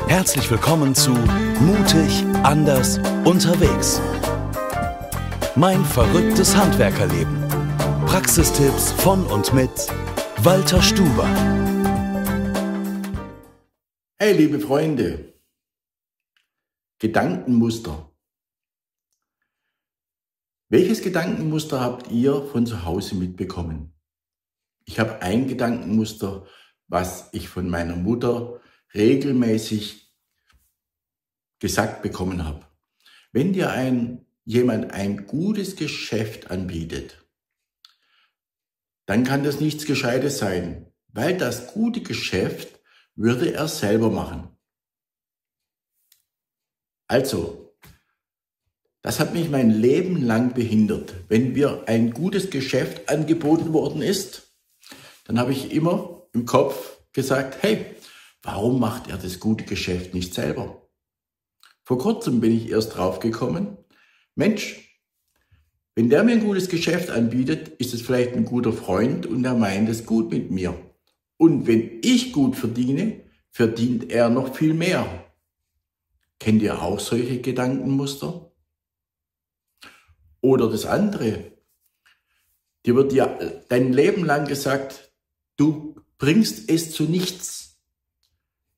Herzlich willkommen zu Mutig, anders, unterwegs. Mein verrücktes Handwerkerleben. Praxistipps von und mit Walter Stuber. Hey liebe Freunde, Gedankenmuster. Welches Gedankenmuster habt ihr von zu Hause mitbekommen? Ich habe ein Gedankenmuster, was ich von meiner Mutter regelmäßig gesagt bekommen habe. Wenn dir jemand ein gutes Geschäft anbietet, dann kann das nichts Gescheites sein, weil das gute Geschäft würde er selber machen. Also, das hat mich mein Leben lang behindert. Wenn mir ein gutes Geschäft angeboten worden ist, dann habe ich immer im Kopf gesagt, hey, warum macht er das gute Geschäft nicht selber? Vor kurzem bin ich erst drauf gekommen, Mensch, wenn der mir ein gutes Geschäft anbietet, ist es vielleicht ein guter Freund und er meint es gut mit mir. Und wenn ich gut verdiene, verdient er noch viel mehr. Kennt ihr auch solche Gedankenmuster? Oder das andere, dir wird ja dein Leben lang gesagt, du bringst es zu nichts.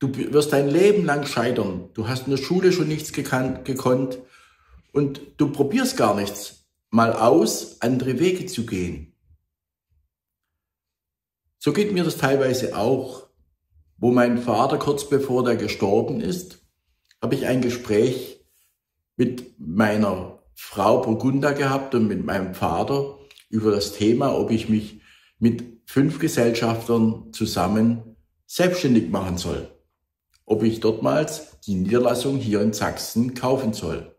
Du wirst dein Leben lang scheitern. Du hast in der Schule schon nichts gekonnt und du probierst gar nichts mal aus, andere Wege zu gehen. So geht mir das teilweise auch. Wo mein Vater kurz bevor der gestorben ist, habe ich ein Gespräch mit meiner Frau Burgunda gehabt und mit meinem Vater über das Thema, ob ich mich mit 5 Gesellschaftern zusammen selbstständig machen soll. Ob ich dortmals die Niederlassung hier in Sachsen kaufen soll.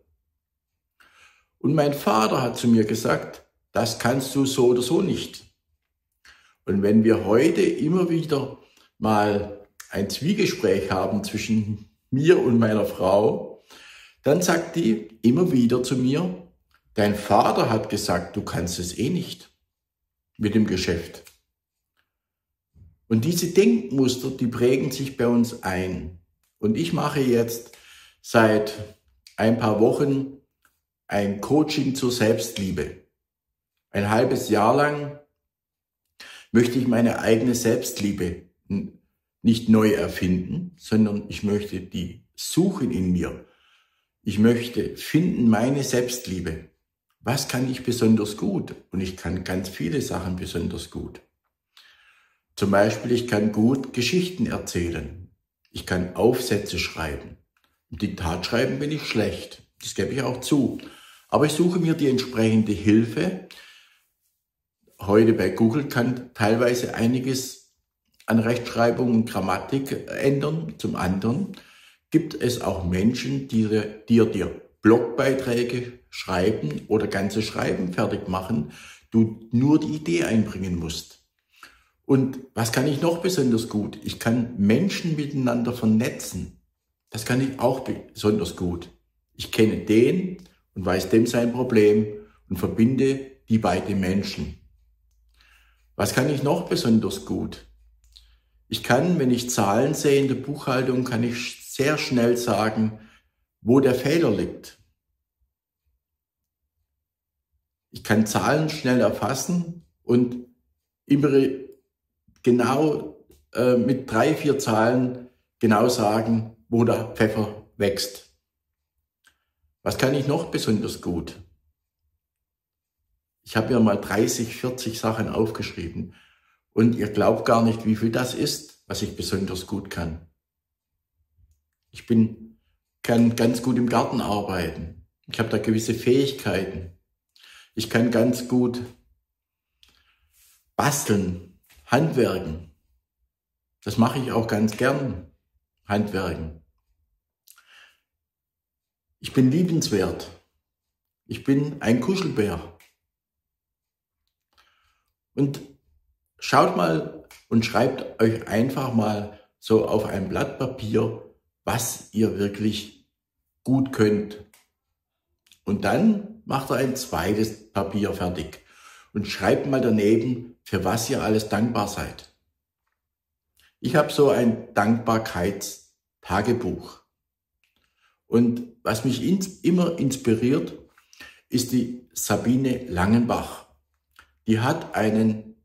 Und mein Vater hat zu mir gesagt, das kannst du so oder so nicht. Und wenn wir heute immer wieder mal ein Zwiegespräch haben zwischen mir und meiner Frau, dann sagt die immer wieder zu mir, dein Vater hat gesagt, du kannst es eh nicht mit dem Geschäft. Und diese Denkmuster, die prägen sich bei uns ein. Und ich mache jetzt seit ein paar Wochen ein Coaching zur Selbstliebe. Ein halbes Jahr lang möchte ich meine eigene Selbstliebe nicht neu erfinden, sondern ich möchte die suchen in mir. Ich möchte finden meine Selbstliebe. Was kann ich besonders gut? Und ich kann ganz viele Sachen besonders gut. Zum Beispiel, ich kann gut Geschichten erzählen. Ich kann Aufsätze schreiben. Im Diktat schreiben bin ich schlecht. Das gebe ich auch zu. Aber ich suche mir die entsprechende Hilfe. Heute bei Google kann teilweise einiges an Rechtschreibung und Grammatik ändern. Zum anderen gibt es auch Menschen, die dir Blogbeiträge schreiben oder ganze Schreiben fertig machen, du nur die Idee einbringen musst. Und was kann ich noch besonders gut? Ich kann Menschen miteinander vernetzen. Das kann ich auch besonders gut. Ich kenne den und weiß dem sein Problem und verbinde die beiden Menschen. Was kann ich noch besonders gut? Ich kann, wenn ich Zahlen sehe in der Buchhaltung, kann ich sehr schnell sagen, wo der Fehler liegt. Ich kann Zahlen schnell erfassen und immer genau mit 3, 4 Zahlen genau sagen, wo der Pfeffer wächst. Was kann ich noch besonders gut? Ich habe mir mal 30, 40 Sachen aufgeschrieben und ihr glaubt gar nicht, wie viel das ist, was ich besonders gut kann. Ich kann ganz gut im Garten arbeiten. Ich habe da gewisse Fähigkeiten. Ich kann ganz gut basteln, handwerken. Das mache ich auch ganz gern, handwerken. Ich bin liebenswert. Ich bin ein Kuschelbär. Und schaut mal und schreibt euch einfach mal so auf ein Blatt Papier, was ihr wirklich gut könnt. Und dann macht ihr ein zweites Papier fertig und schreibt mal daneben, für was ihr alles dankbar seid. Ich habe so ein Dankbarkeitstagebuch. Und was mich immer inspiriert, ist die Sabine Langenbach. Die hat einen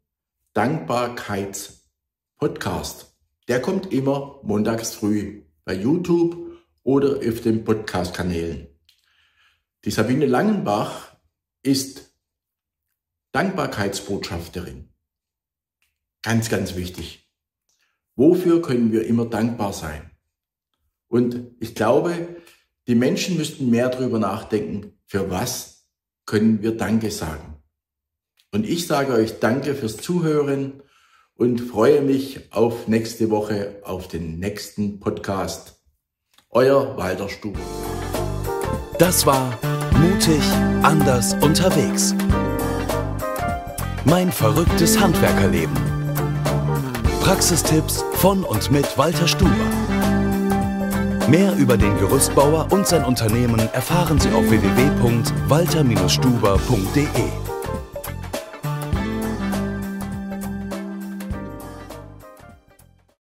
Dankbarkeits-Podcast. Der kommt immer montags früh bei YouTube oder auf den Podcast-Kanälen. Die Sabine Langenbach ist Dankbarkeitsbotschafterin. Ganz, ganz wichtig. Wofür können wir immer dankbar sein? Und ich glaube, die Menschen müssten mehr darüber nachdenken, für was können wir Danke sagen. Und ich sage euch Danke fürs Zuhören und freue mich auf nächste Woche, auf den nächsten Podcast. Euer Walter Stuber. Das war Mutig, anders, unterwegs. Mein verrücktes Handwerkerleben. Praxistipps von und mit Walter Stuber. Mehr über den Gerüstbauer und sein Unternehmen erfahren Sie auf www.walter-stuber.de.